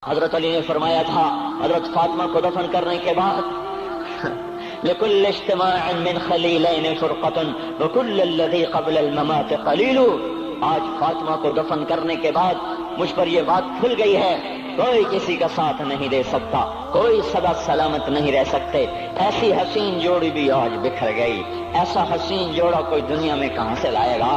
حضرت علی نے فرمایا تھا حضرت فاطمہ کو دفن کرنے کے بعد لِكُلِّ اجْتِمَاعٍ مِّن خَلِيلَيْنِ فُرْقَةٌ وَكُلَّ الَّذِي قَبْلَ الْمَمَاتِ قَلِيلٌ۔ آج فاطمہ کو دفن کرنے کے بعد مجھ پر یہ بات کھل گئی ہے، کوئی کسی کا ساتھ نہیں دے سکتا، کوئی سدا سلامت نہیں رہ سکتے۔ ایسی حسین جوڑی بھی آج بکھر گئی، ایسا حسین جوڑا کوئی دنیا میں کہاں سے لائے گا،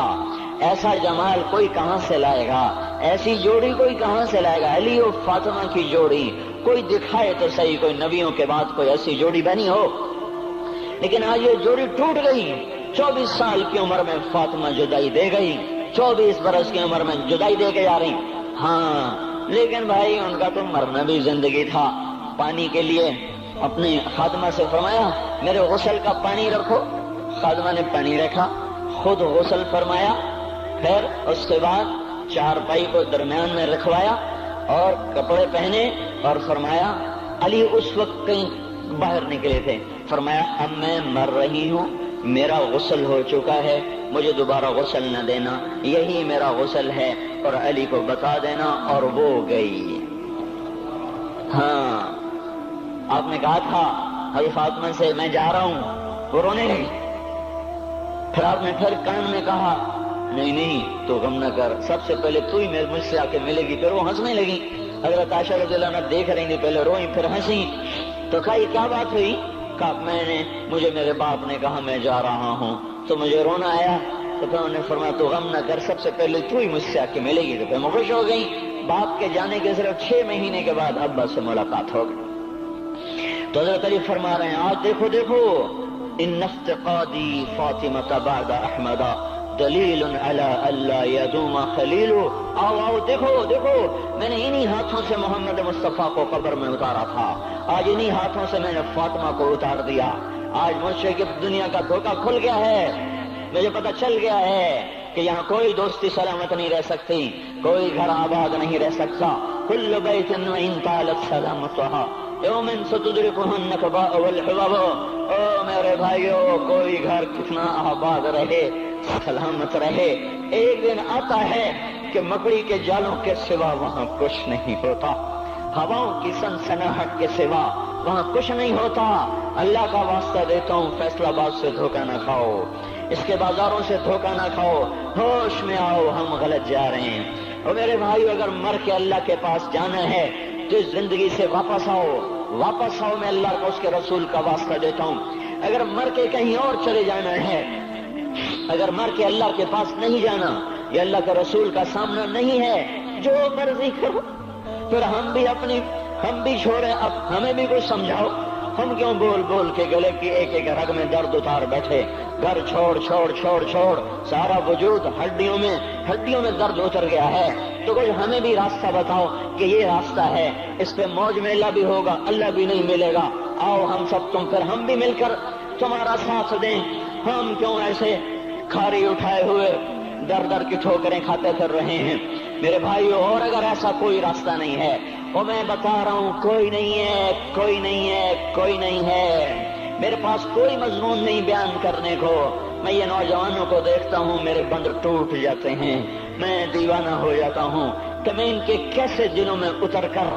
ایسا جمال کوئی کہاں سے لائے گا، ایسی جوڑی کوئی کہاں سے لائے گا۔ علی و فاطمہ کی جوڑی کوئی دکھائے تو صحیح، کوئی نبیوں کے بعد کوئی ایسی جوڑی بنی ہو، لیکن آج یہ جوڑی ٹوٹ گئی۔ 24 سال کی عمر میں فاطمہ جدائی دے گئی، 24 برس کی عمر میں جدائی دے کے جا رہی۔ ہاں لیکن بھائی ان کا تو مرنا بھی زندگی تھا۔ پانی کے لیے اپنی خادمہ سے فرمایا میرے غسل کا پانی رکھو، خادمہ نے پانی رکھا، خود غسل فرمایا، پھر اس کے بعد چارپائی کو درمیان میں رکھوایا اور کپڑے پہنے اور فرمایا علی اس وقت کہیں باہر نکلے تھے، فرمایا اب میں مر رہی ہوں، میرا غسل ہو چکا ہے، مجھے دوبارہ غسل نہ دینا، یہی میرا غسل ہے اور علی کو بتا دینا، اور وہ گئی۔ ہاں آپ نے کہا تھا حضرت فاطمہ سے میں جا رہا ہوں، وہ رونے لگی، پھر آپ نے پھر کان میں کہا نہیں نہیں تو غم نہ کر، سب سے پہلے تو ہی مجھ سے آ کے ملے گی۔ پھر وہ ہنسنے لگی، حضرت عائشہ رضی اللہ عنہا دیکھ رہی تھی، پہلے روئی پھر ہنسی، تو کہا یہ کیا بات ہوئی؟ کہا مجھے میرے باپ نے کہا میں جا رہا ہوں تو مجھے رونا آیا، تو پھر انہوں نے فرمایا تو غم نہ کر، سب سے پہلے تو ہی مجھ سے آ کے ملے گی۔ تو پھر میں خوش ہو گئی۔ باپ کے جانے کے صرف 6 مہینے کے بعد ابا سے ملاقات ہو گئی۔ تو حضرت علی فرما رہے ہیں آج دیکھو دیکھو ان افتقادی فاطمہ بعد احمد دلیل علی اللہ یدوم خلیل۔ آؤ آؤ دیکھو دیکھو، میں نے انہی ہاتھوں سے محمد مصطفیٰ کو قبر میں اتارا تھا، آج انہی ہاتھوں سے میں نے فاطمہ کو اتار دیا۔ آج مجھ سے کہ دنیا کا دھوکہ کھل گیا ہے، مجھے پتہ چل گیا ہے کہ یہاں کوئی دوستی سلامت نہیں رہ سکتی، کوئی گھر آباد نہیں رہ سکتا۔ کل بیت وإن طالت سلامتها یوم ستدرکہ النکباء والحباب۔ او میرے بھائیو، کوئی گھر کتنا آباد رہے، سلامت رہے، ایک دن آتا ہے کہ مکڑی کے جالوں کے سوا وہاں کچھ نہیں ہوتا، ہواؤں کی سنسناہٹ کے سوا وہاں کچھ نہیں ہوتا۔ اللہ کا واسطہ دیتا ہوں فیصلہ آباد سے دھوکہ نہ کھاؤ، اس کے بازاروں سے دھوکہ نہ کھاؤ، ہوش میں آؤ، ہم غلط جا رہے ہیں۔ اور میرے بھائیو اگر مر کے اللہ کے پاس جانا ہے تو اس زندگی سے واپس آؤ، واپس آؤ، میں اللہ کو اس کے رسول کا واسطہ دیتا ہوں۔ اگر مر کے کہیں اور چلے جانا ہے، اگر مر کے اللہ کے پاس نہیں جانا یا اللہ کے رسول کا سامنا نہیں ہے، جو مرضی کرو، پھر ہم بھی چھوڑیں، اب ہمیں بھی کچھ سمجھاؤ، ہم کیوں بول بول کے گلے کی ایک ایک رگ میں درد اتار بیٹھے، گھر چھوڑ چھوڑ چھوڑ چھوڑ، سارا وجود ہڈیوں میں درد اتر گیا ہے، تو کچھ ہمیں بھی راستہ بتاؤ کہ یہ راستہ ہے، اس پہ موج میلہ بھی ہوگا، اللہ بھی نہیں ملے گا، آؤ ہم سب پھر ہم بھی مل کر تمہارا ساتھ دیں۔ ہم کیوں ایسے کھاری اٹھائے ہوئے در در کی ٹھوکریں کھاتے پھر رہے ہیں؟ میرے بھائیو، اور اگر ایسا کوئی راستہ نہیں ہے، اور میں بتا رہا ہوں کوئی نہیں ہے، کوئی نہیں ہے، کوئی نہیں ہے، میرے پاس کوئی مضمون نہیں بیان کرنے کو۔ میں یہ نوجوانوں کو دیکھتا ہوں، میرے بندر ٹوٹ جاتے ہیں، میں دیوانہ ہو جاتا ہوں کہ میں ان کے کیسے دلوں میں اتر کر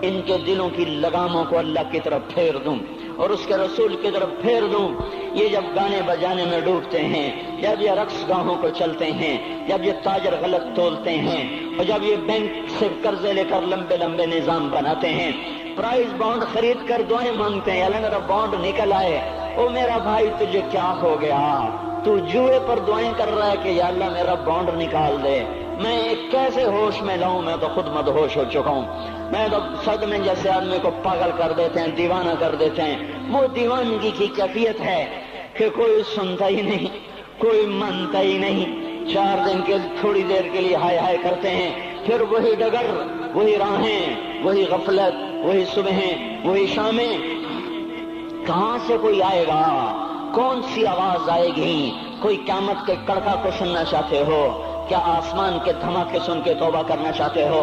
ان کے دلوں کی لگاموں کو اللہ کی طرف پھیر دوں اور اس کے رسول کی طرف پھیر دوں۔ یہ جب گانے بجانے میں ڈوبتے ہیں، جب یہ رقص گاہوں کو چلتے ہیں، جب یہ تاجر غلط تولتے ہیں، اور جب یہ بینک سے قرضے لے کر لمبے لمبے نظام بناتے ہیں، پرائز بانڈ خرید کر دعائیں مانگتے ہیں اللہ میرا بانڈ نکل آئے، او میرا بھائی تجھے کیا ہو گیا؟ تو جوئے پر دعائیں کر رہا ہے کہ یا اللہ میرا بانڈ نکال دے۔ میں کیسے ہوش میں لاؤں؟ میں تو خود مدہوش ہو چکا ہوں۔ میں تو صدمے جیسے آدمی کو پاگل کر دیتے ہیں، دیوانہ کر دیتے ہیں۔ وہ دیوانگی کی کیفیت ہے کہ کوئی سنتا ہی نہیں، کوئی مانتا ہی نہیں، 4 دن کے تھوڑی دیر کے لیے ہائے ہائے کرتے ہیں، پھر وہی ڈگر، وہی راہیں، وہی غفلت، وہی صبحیں، وہی شامیں۔ کہاں سے کوئی آئے گا؟ کون سی آواز آئے گی؟ کوئی قیامت کے کڑکا کو سننا چاہتے ہو؟ کیا آسمان کے دھماکے سن کے توبہ کرنا چاہتے ہو؟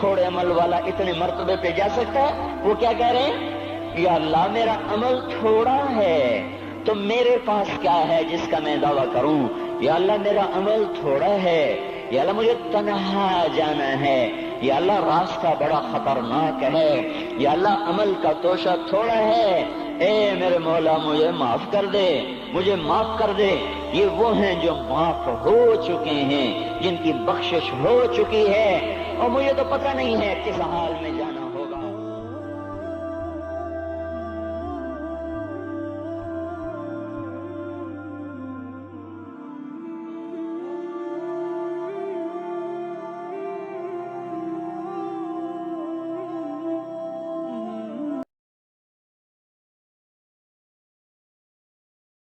تھوڑے عمل والا اتنے مرتبے پہ جا سکتا ہے؟ وہ کیا کہہ رہے ہیں؟ یا اللہ میرا عمل تھوڑا ہے تو میرے پاس کیا ہے جس کا میں دعویٰ کروں؟ یا اللہ میرا عمل تھوڑا ہے، یا اللہ مجھے تنہا جانا ہے، یا اللہ راستہ بڑا خطرناک ہے، یا اللہ عمل کا توشہ تھوڑا ہے، اے میرے مولا مجھے معاف کر دے، مجھے معاف کر دے۔ یہ وہ ہیں جو معاف ہو چکے ہیں، جن کی بخشش ہو چکی ہے، اور مجھے تو پتہ نہیں ہے کس حال میں جانا